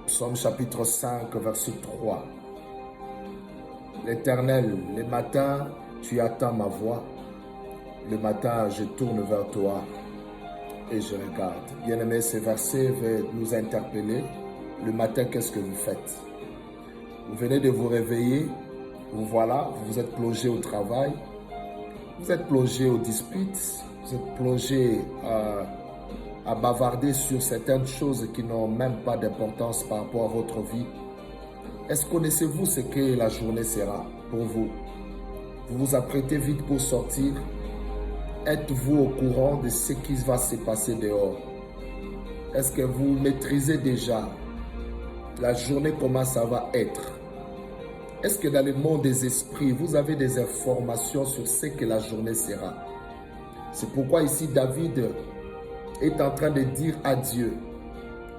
Psaume chapitre 5, verset 3. L'Éternel, le matin, tu attends ma voix. Le matin, je tourne vers toi et je regarde. Bien-aimé, ce verset va nous interpeller. Le matin, qu'est-ce que vous faites? Vous venez de vous réveiller, vous voilà, vous êtes plongé au travail, vous êtes plongé aux disputes, vous êtes plongé à bavarder sur certaines choses qui n'ont même pas d'importance par rapport à votre vie. Est-ce que connaissez-vous ce que la journée sera pour vous? Vous vous apprêtez vite pour sortir. Êtes-vous au courant de ce qui va se passer dehors? Est-ce que vous maîtrisez déjà la journée, comment ça va être? Est-ce que dans le monde des esprits, vous avez des informations sur ce que la journée sera? C'est pourquoi ici David est en train de dire à Dieu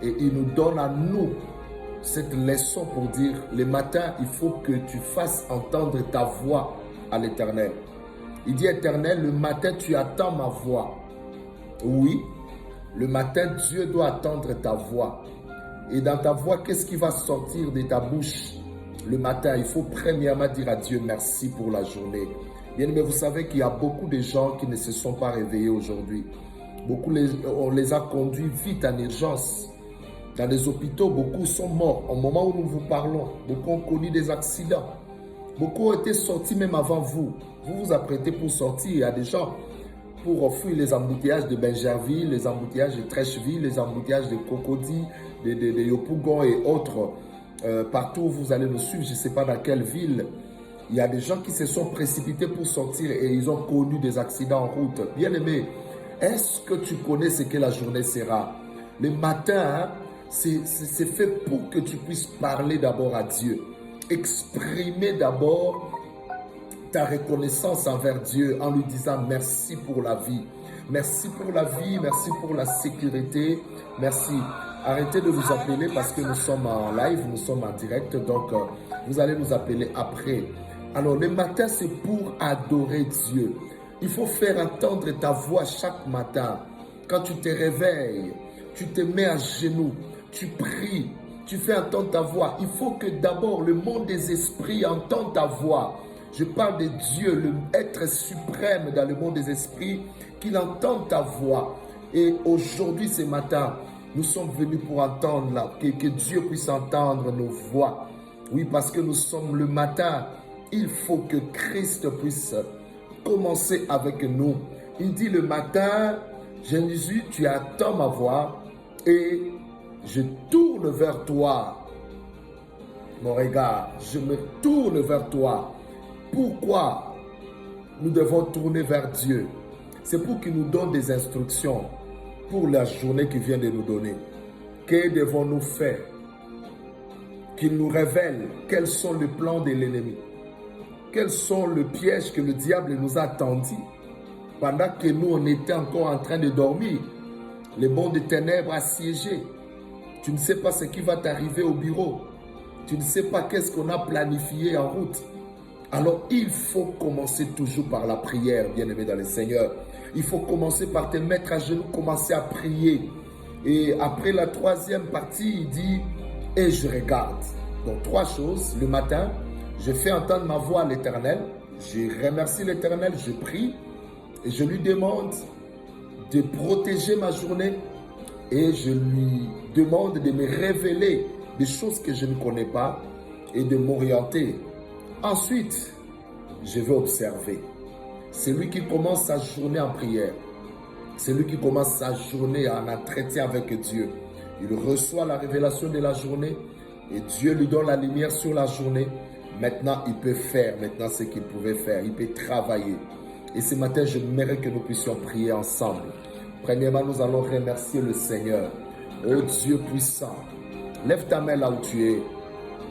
et il nous donne à nous cette leçon pour dire le matin, il faut que tu fasses entendre ta voix à l'Éternel. Il dit Éternel, le matin tu attends ma voix. Oui, le matin Dieu doit attendre ta voix. Et dans ta voix, qu'est-ce qui va sortir de ta bouche? Le matin, il faut premièrement dire à Dieu merci pour la journée. Bien, mais vous savez qu'il y a beaucoup de gens qui ne se sont pas réveillés aujourd'hui. On les a conduits vite en urgence. Dans les hôpitaux, beaucoup sont morts au moment où nous vous parlons. Beaucoup ont connu des accidents. Beaucoup ont été sortis même avant vous. Vous vous apprêtez pour sortir. Il y a des gens pour fuir les embouteillages de Benjerville, les embouteillages de Trècheville, les embouteillages de Cocody, de Yopougon et autres. Partout où vous allez nous suivre, je ne sais pas dans quelle ville. Il y a des gens qui se sont précipités pour sortir et ils ont connu des accidents en route. Bien-aimé, est-ce que tu connais ce que la journée sera? Le matin, c'est fait pour que tu puisses parler d'abord à Dieu. Exprimer d'abord ta reconnaissance envers Dieu en lui disant merci pour la vie. Merci pour la vie, merci pour la sécurité, merci. Arrêtez de nous appeler parce que nous sommes en live, nous sommes en direct, donc vous allez nous appeler après. Alors le matin, c'est pour adorer Dieu. Il faut faire entendre ta voix chaque matin. Quand tu te réveilles, tu te mets à genoux, tu pries, tu fais entendre ta voix. Il faut que d'abord le monde des esprits entende ta voix. Je parle de Dieu, l'être suprême dans le monde des esprits, qu'il entende ta voix. Et aujourd'hui, ce matin, nous sommes venus pour entendre, là, que Dieu puisse entendre nos voix. Oui, parce que nous sommes le matin. Il faut que Christ puisse commencer avec nous. Il dit le matin, Jésus, tu attends ma voix et je tourne vers toi. Mon regard, je me tourne vers toi. Pourquoi nous devons tourner vers Dieu? C'est pour qu'il nous donne des instructions pour la journée qu'il vient de nous donner. Que devons-nous faire? Qu'il nous révèle quels sont les plans de l'ennemi. Quels sont les pièges que le diable nous a tendus pendant que nous, on était encore en train de dormir. Le monde des ténèbres assiégé. Tu ne sais pas ce qui va t'arriver au bureau. Tu ne sais pas qu'est-ce qu'on a planifié en route. Alors, il faut commencer toujours par la prière, bien-aimé dans le Seigneur. Il faut commencer par te mettre à genoux, commencer à prier. Et après la troisième partie, il dit, et je regarde. Donc, trois choses. Le matin, je fais entendre ma voix à l'Éternel. Je remercie l'Éternel, je prie. Et je lui demande de protéger ma journée. Et je lui demande de me révéler des choses que je ne connais pas et de m'orienter. Ensuite, je vais observer. C'est lui qui commence sa journée en prière. C'est lui qui commence sa journée en entretien avec Dieu. Il reçoit la révélation de la journée et Dieu lui donne la lumière sur la journée. Maintenant, il peut faire maintenant ce qu'il pouvait faire. Il peut travailler. Et ce matin, j'aimerais que nous puissions prier ensemble. Premièrement, nous allons remercier le Seigneur. Oh Dieu puissant, lève ta main là où tu es.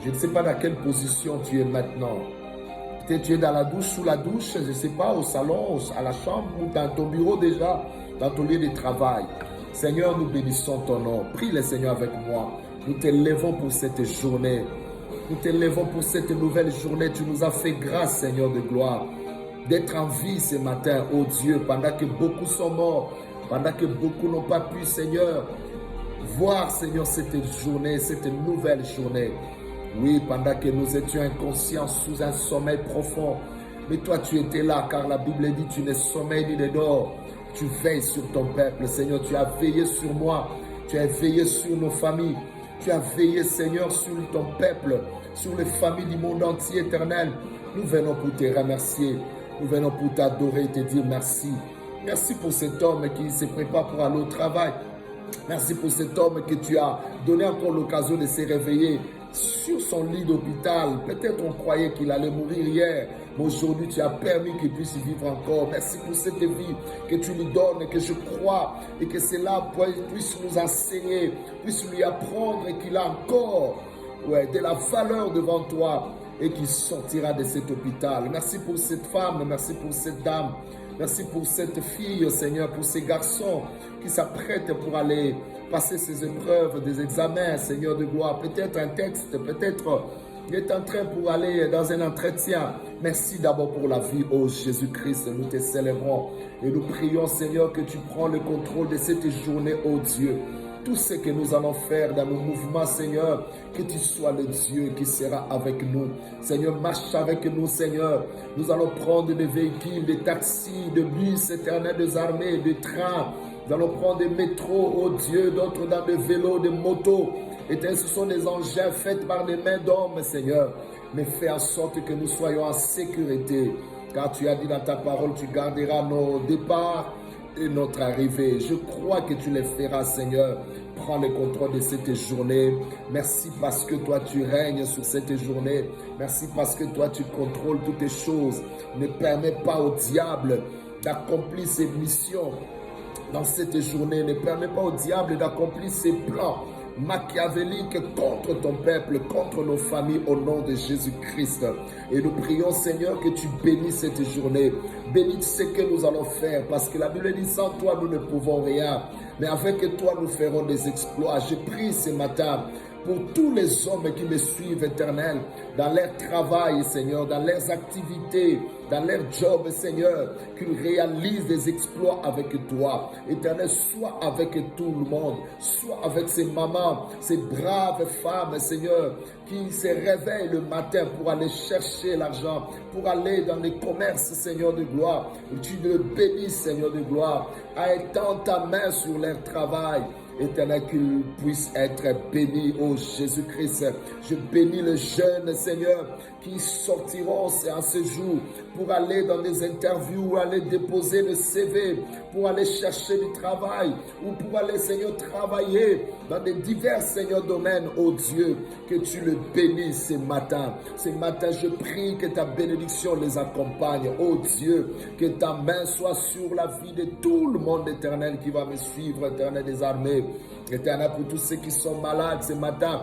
Je ne sais pas dans quelle position tu es maintenant. Peut-être tu es dans la douche, sous la douche, je ne sais pas, au salon, à la chambre ou dans ton bureau déjà, dans ton lieu de travail. Seigneur, nous bénissons ton nom. Prie le Seigneur avec moi. Nous te lèvons pour cette journée. Nous te lèvons pour cette nouvelle journée. Tu nous as fait grâce, Seigneur de gloire, d'être en vie ce matin, oh Dieu, pendant que beaucoup sont morts, pendant que beaucoup n'ont pas pu, Seigneur, voir, Seigneur, cette journée, cette nouvelle journée. Oui, pendant que nous étions inconscients sous un sommeil profond, mais toi, tu étais là, car la Bible dit, tu n'es sommeil ni ne dors. Tu veilles sur ton peuple, Seigneur, tu as veillé sur moi, tu as veillé sur nos familles, tu as veillé, Seigneur, sur ton peuple, sur les familles du monde entier, Éternel. Nous venons pour te remercier, nous venons pour t'adorer et te dire merci. Merci pour cet homme qui se prépare pour aller au travail. Merci pour cet homme que tu as donné encore l'occasion de se réveiller sur son lit d'hôpital. Peut-être on croyait qu'il allait mourir hier, mais aujourd'hui tu as permis qu'il puisse vivre encore. Merci pour cette vie que tu lui donnes, que je crois, et que cela puisse nous enseigner, puisse lui apprendre qu'il a encore de la valeur devant toi et qu'il sortira de cet hôpital. Merci pour cette femme, merci pour cette dame. Merci pour cette fille, Seigneur, pour ces garçons qui s'apprêtent pour aller passer ces épreuves, des examens, Seigneur de gloire. Peut-être un texte, peut-être il est en train pour aller dans un entretien. Merci d'abord pour la vie, oh Jésus-Christ. Nous te célébrons et nous prions, Seigneur, que tu prends le contrôle de cette journée, oh Dieu. Tout ce que nous allons faire dans nos mouvements, Seigneur, que tu sois le Dieu qui sera avec nous. Seigneur, marche avec nous, Seigneur. Nous allons prendre des véhicules, des taxis, des bus, Éternel, des armées, des trains. Nous allons prendre des métros, oh Dieu, d'autres dans des vélos, des motos. Éternel, ce sont des engins faits par des mains d'hommes, Seigneur. Mais fais en sorte que nous soyons en sécurité. Car tu as dit dans ta parole, tu garderas nos départs et notre arrivée. Je crois que tu les feras, Seigneur. Prends le contrôle de cette journée. Merci parce que toi tu règnes sur cette journée. Merci parce que toi tu contrôles toutes les choses. Ne permets pas au diable d'accomplir ses missions dans cette journée. Ne permets pas au diable d'accomplir ses plans machiavélique contre ton peuple, contre nos familles, au nom de Jésus-Christ. Et nous prions, Seigneur, que tu bénisses cette journée. Bénis ce que nous allons faire, parce que la Bible dit, sans toi, nous ne pouvons rien. Mais avec toi, nous ferons des exploits. Je prie ce matin pour tous les hommes qui me suivent, Éternel, dans leur travail, Seigneur, dans leurs activités, dans leur job, Seigneur, qu'ils réalisent des exploits avec toi. Éternel, sois avec tout le monde, sois avec ces mamans, ces braves femmes, Seigneur, qui se réveillent le matin pour aller chercher l'argent, pour aller dans les commerces, Seigneur de gloire. Tu le bénis, Seigneur de gloire, à étendre ta main sur leur travail. Éternel, qu'ils puissent être bénis, oh Jésus-Christ. Je bénis les jeunes, Seigneur, qui sortiront en ce jour pour aller dans des interviews, aller déposer le CV, pour aller chercher du travail, ou pour aller, Seigneur, travailler dans des divers, Seigneur, domaines, oh Dieu, que tu le bénisses ce matin. Ce matin, je prie que ta bénédiction les accompagne, oh Dieu, que ta main soit sur la vie de tout le monde, Éternel, qui va me suivre, Éternel des armées. Éternel, pour tous ceux qui sont malades ce matin,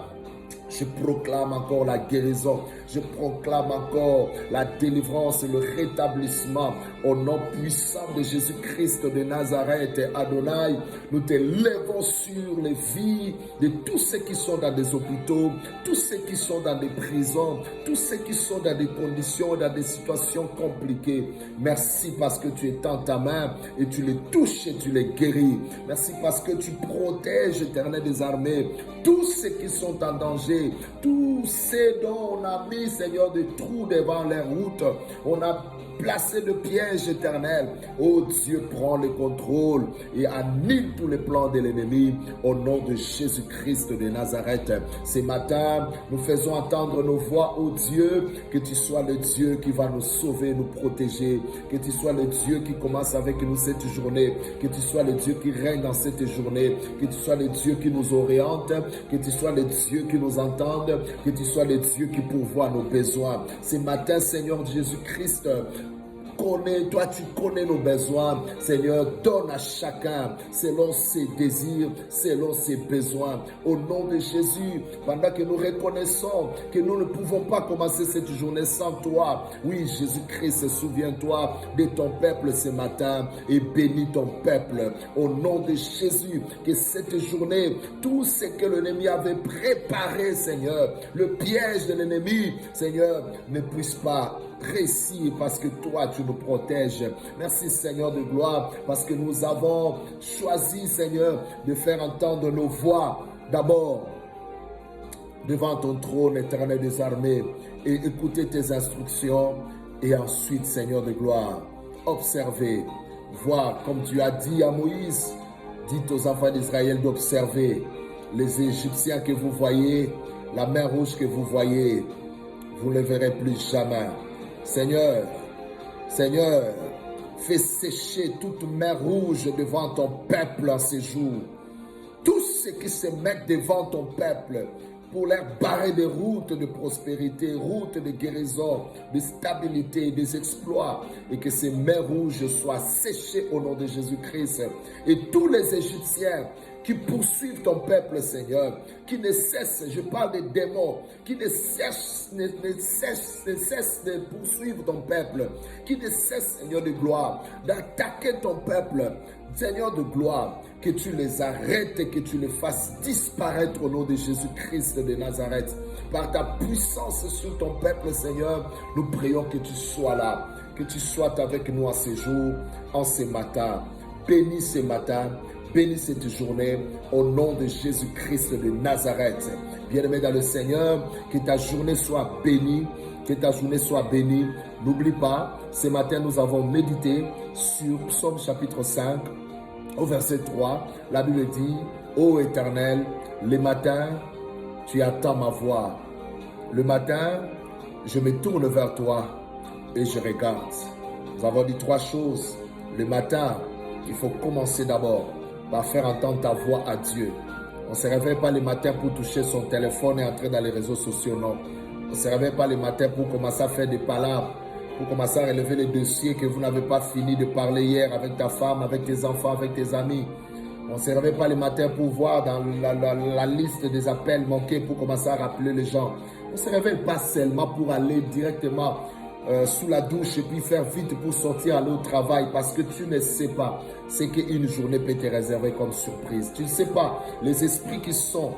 je proclame encore la guérison. Je proclame encore la délivrance et le rétablissement. Au nom puissant de Jésus-Christ de Nazareth, Adonai, nous te levons sur les vies de tous ceux qui sont dans des hôpitaux, tous ceux qui sont dans des prisons, tous ceux qui sont dans des conditions, dans des situations compliquées. Merci parce que tu étends ta main et tu les touches et tu les guéris. Merci parce que tu protèges, Éternel des armées, tous ceux qui sont en danger, tous ceux dont on a mis, Seigneur, des trous devant les routes, on a placé de pièges, Éternel. Oh Dieu, prends le contrôle et annule tous les plans de l'ennemi au nom de Jésus-Christ de Nazareth. Ce matin, nous faisons entendre nos voix, oh Dieu, que tu sois le Dieu qui va nous sauver, nous protéger, que tu sois le Dieu qui commence avec nous cette journée, que tu sois le Dieu qui règne dans cette journée, que tu sois le Dieu qui nous oriente, que tu sois le Dieu qui nous entende, que tu sois le Dieu qui pourvoit nos besoins. Ce matin, Seigneur Jésus-Christ, toi tu connais nos besoins, Seigneur, donne à chacun selon ses désirs, selon ses besoins, au nom de Jésus, pendant que nous reconnaissons que nous ne pouvons pas commencer cette journée sans toi. Oui, Jésus-Christ, souviens-toi de ton peuple ce matin et bénis ton peuple, au nom de Jésus, que cette journée, tout ce que l'ennemi avait préparé, Seigneur, le piège de l'ennemi, Seigneur, ne puisse pas réussir parce que toi, tu nous protèges. Merci Seigneur de gloire parce que nous avons choisi, Seigneur, de faire entendre nos voix d'abord devant ton trône éternel des armées et écouter tes instructions et ensuite, Seigneur de gloire, observer, voir comme tu as dit à Moïse, dites aux enfants d'Israël d'observer les Égyptiens que vous voyez, la mer rouge que vous voyez, vous ne le verrez plus jamais. Seigneur, Seigneur, fais sécher toute mer rouge devant ton peuple en ces jours. Tous ceux qui se mettent devant ton peuple pour leur barrer des routes de prospérité, routes de guérison, de stabilité, des exploits, et que ces mers rouges soient séchées au nom de Jésus-Christ. Et tous les Égyptiens qui poursuivent ton peuple, Seigneur, qui ne cessent, je parle des démons, qui ne cessent de poursuivre ton peuple, qui ne cessent, Seigneur de gloire, d'attaquer ton peuple, Seigneur de gloire, que tu les arrêtes et que tu les fasses disparaître au nom de Jésus-Christ de Nazareth. Par ta puissance sur ton peuple, Seigneur, nous prions que tu sois là, que tu sois avec nous en ces jours, en ce matin. Bénis ce matin, bénis cette journée au nom de Jésus-Christ de Nazareth. Bien-aimé dans le Seigneur, que ta journée soit bénie, que ta journée soit bénie. N'oublie pas, ce matin nous avons médité sur Psaume chapitre 5, au verset 3. La Bible dit, ô Éternel, le matin, tu attends ma voix. Le matin, je me tourne vers toi et je regarde. Nous avons dit trois choses. Le matin, il faut commencer d'abord par faire entendre ta voix à Dieu. On ne se réveille pas le matin pour toucher son téléphone et entrer dans les réseaux sociaux, non. On ne se réveille pas le matin pour commencer à faire des palabres, pour commencer à relever les dossiers que vous n'avez pas fini de parler hier avec ta femme, avec tes enfants, avec tes amis. On ne se réveille pas le matin pour voir dans la liste des appels manqués pour commencer à rappeler les gens. On ne se réveille pas seulement pour aller directement sous la douche et puis faire vite pour sortir aller au travail parce que tu ne sais pas ce qu'une journée peut te réserver comme surprise. Tu ne sais pas les esprits qui sont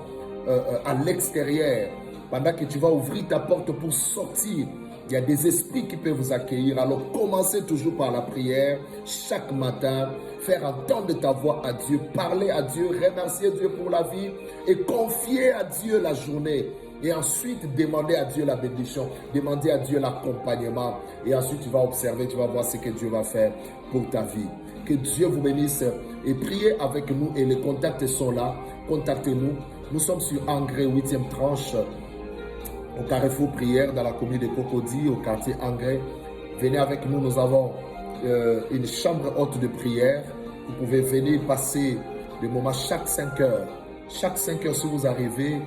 à l'extérieur pendant que tu vas ouvrir ta porte pour sortir. Il y a des esprits qui peuvent vous accueillir. Alors commencez toujours par la prière chaque matin, faire entendre ta voix à Dieu, parler à Dieu, remercier Dieu pour la vie et confier à Dieu la journée. Et ensuite, demander à Dieu la bénédiction, demander à Dieu l'accompagnement. Et ensuite, tu vas observer, tu vas voir ce que Dieu va faire pour ta vie. Que Dieu vous bénisse et priez avec nous. Et les contacts sont là. Contactez-nous. Nous sommes sur Engrais, 8e tranche, au Carrefour Prière, dans la commune de Cocody, au quartier Engrais. Venez avec nous. Nous avons une chambre haute de prière. Vous pouvez venir passer des moments chaque 5 heures. Chaque 5 heures, si vous arrivez,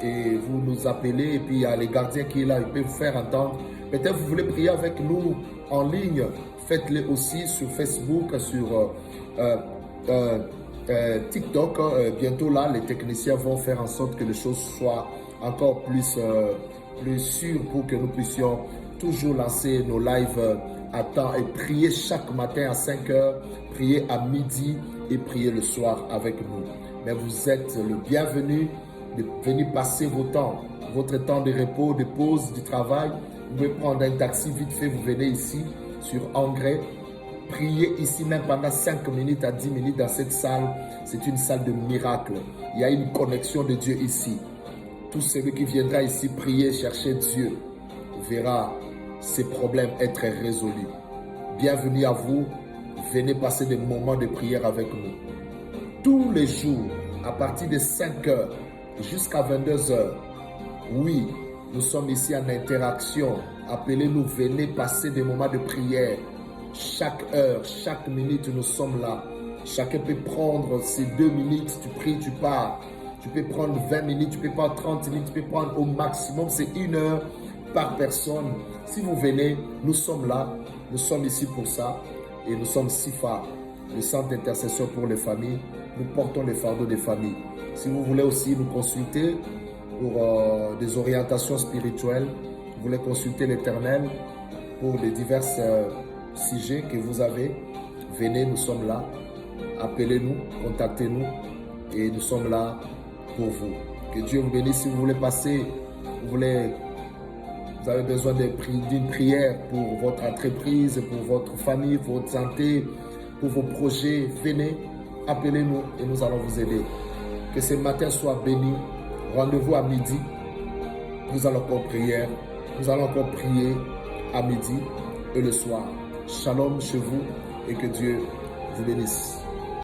et vous nous appelez, et puis il y a les gardiens qui est là, ils peuvent vous faire entendre. Peut-être vous voulez prier avec nous en ligne, faites-le aussi sur Facebook, sur TikTok. Bientôt là, les techniciens vont faire en sorte que les choses soient encore plus sûres pour que nous puissions toujours lancer nos lives à temps et prier chaque matin à 5 heures, prier à midi et prier le soir avec nous. Mais vous êtes le bienvenu de venir passer votre temps de repos, de pause, du travail. Vous pouvez prendre un taxi vite fait, vous venez ici sur Engrais. Priez ici même pendant 5 minutes à 10 minutes dans cette salle. C'est une salle de miracle. Il y a une connexion de Dieu ici. Tout celui qui viendra ici prier, chercher Dieu, verra ses problèmes être résolus. Bienvenue à vous. Venez passer des moments de prière avec nous. Tous les jours, à partir de 5 heures, jusqu'à 22 heures. Oui, nous sommes ici en interaction. Appelez-nous, venez passer des moments de prière. Chaque heure, chaque minute, nous sommes là. Chacun peut prendre ces 2 minutes, tu pries, tu pars. Tu peux prendre 20 minutes, tu peux prendre 30 minutes, tu peux prendre au maximum, c'est 1 heure par personne. Si vous venez, nous sommes là. Nous sommes ici pour ça. Et nous sommes SIFA, le centre d'intercession pour les familles. Nous portons les fardeaux des familles. Si vous voulez aussi nous consulter pour des orientations spirituelles, vous voulez consulter l'Éternel pour les divers sujets que vous avez, venez, nous sommes là. Appelez-nous, contactez-nous et nous sommes là pour vous. Que Dieu vous bénisse. Si vous voulez passer, vous voulez Vous avez besoin d'une prière pour votre entreprise, pour votre famille, pour votre santé, pour vos projets. Venez, appelez-nous et nous allons vous aider. Que ce matin soit béni. Rendez-vous à midi. Nous allons encore prier. Nous allons encore prier à midi et le soir. Shalom chez vous et que Dieu vous bénisse.